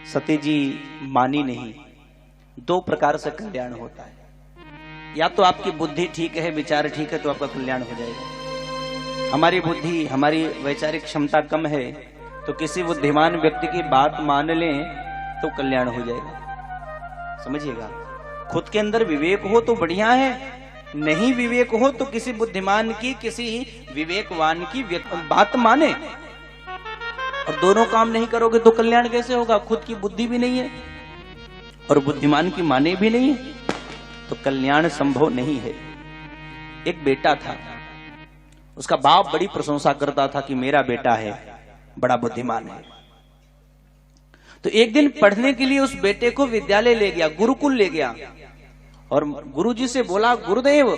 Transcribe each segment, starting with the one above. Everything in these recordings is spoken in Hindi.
सती जी मानी नहीं। दो प्रकार से कल्याण होता है, या तो आपकी बुद्धि ठीक है, विचार ठीक है, तो आपका कल्याण हो जाएगा। हमारी बुद्धि, हमारी वैचारिक क्षमता कम है, तो किसी बुद्धिमान व्यक्ति की बात मान लें तो कल्याण हो जाएगा। समझिएगा, खुद के अंदर विवेक हो तो बढ़िया है, नहीं विवेक हो तो किसी बुद्धिमान की, किसी विवेकवान की बात माने। और दोनों काम नहीं करोगे तो कल्याण कैसे होगा? खुद की बुद्धि भी नहीं है और बुद्धिमान की माने भी नहीं है, तो कल्याण संभव नहीं है। एक बेटा था, उसका बाप बड़ी प्रशंसा करता था कि मेरा बेटा है, बड़ा बुद्धिमान है। तो एक दिन पढ़ने के लिए उस बेटे को विद्यालय ले गया, गुरुकुल ले गया, और गुरुजी से बोला, गुरुदेव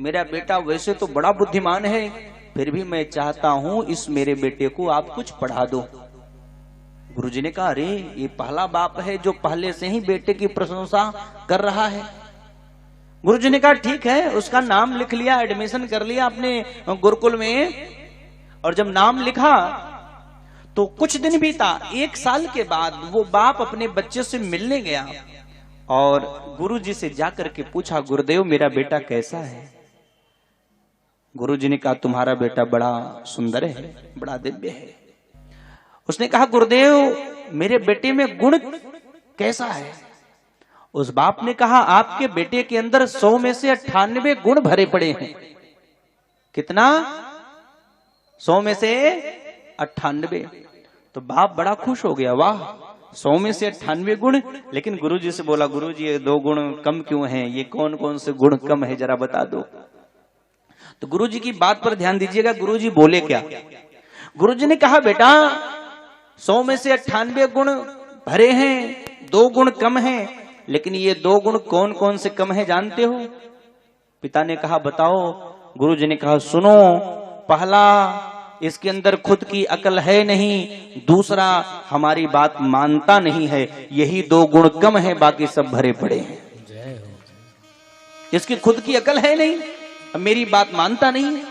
मेरा बेटा वैसे तो बड़ा बुद्धिमान है, फिर भी मैं चाहता हूं इस मेरे बेटे को आप कुछ पढ़ा दो। गुरुजी ने कहा, अरे ये पहला बाप है जो पहले से ही बेटे की प्रशंसा कर रहा है। गुरुजी ने कहा ठीक है, उसका नाम लिख लिया, एडमिशन कर लिया अपने गुरुकुल में। और जब नाम लिखा तो कुछ दिन बीता, 1 साल के बाद वो बाप अपने बच्चे से मिलने गया और गुरुजी से जाकर के पूछा, गुरुदेव मेरा बेटा कैसा है? गुरुजी ने कहा, तुम्हारा बेटा बड़ा सुंदर है, बड़ा दिव्य है। उसने कहा, गुरुदेव मेरे बेटे में गुण कैसा है? उस बाप ने कहा, आपके बेटे के अंदर 100 में से 98 गुण भरे पड़े हैं। कितना? 100 में से 98। तो बाप बड़ा खुश हो गया, वाह 100 में से 98 गुण। लेकिन गुरुजी से बोला, गुरुजी ये 2 गुण कम क्यों हैं? ये कौन कौन से गुण कम है, जरा बता दो। तो गुरुजी की बात पर ध्यान दीजिएगा, गुरुजी बोले क्या? गुरुजी ने कहा, बेटा 100 में से 98 गुण भरे हैं, 2 गुण कम हैं, लेकिन ये 2 गुण कौन कौन से कम है जानते हो? पिता ने कहा, बताओ। गुरुजी ने कहा, सुनो, पहला इसके अंदर खुद की अकल है नहीं, दूसरा हमारी बात मानता नहीं है, यही 2 गुण कम है, बाकी सब भरे पड़े हैं। इसकी खुद की अकल है नहीं, मेरी बात मानता नहीं है,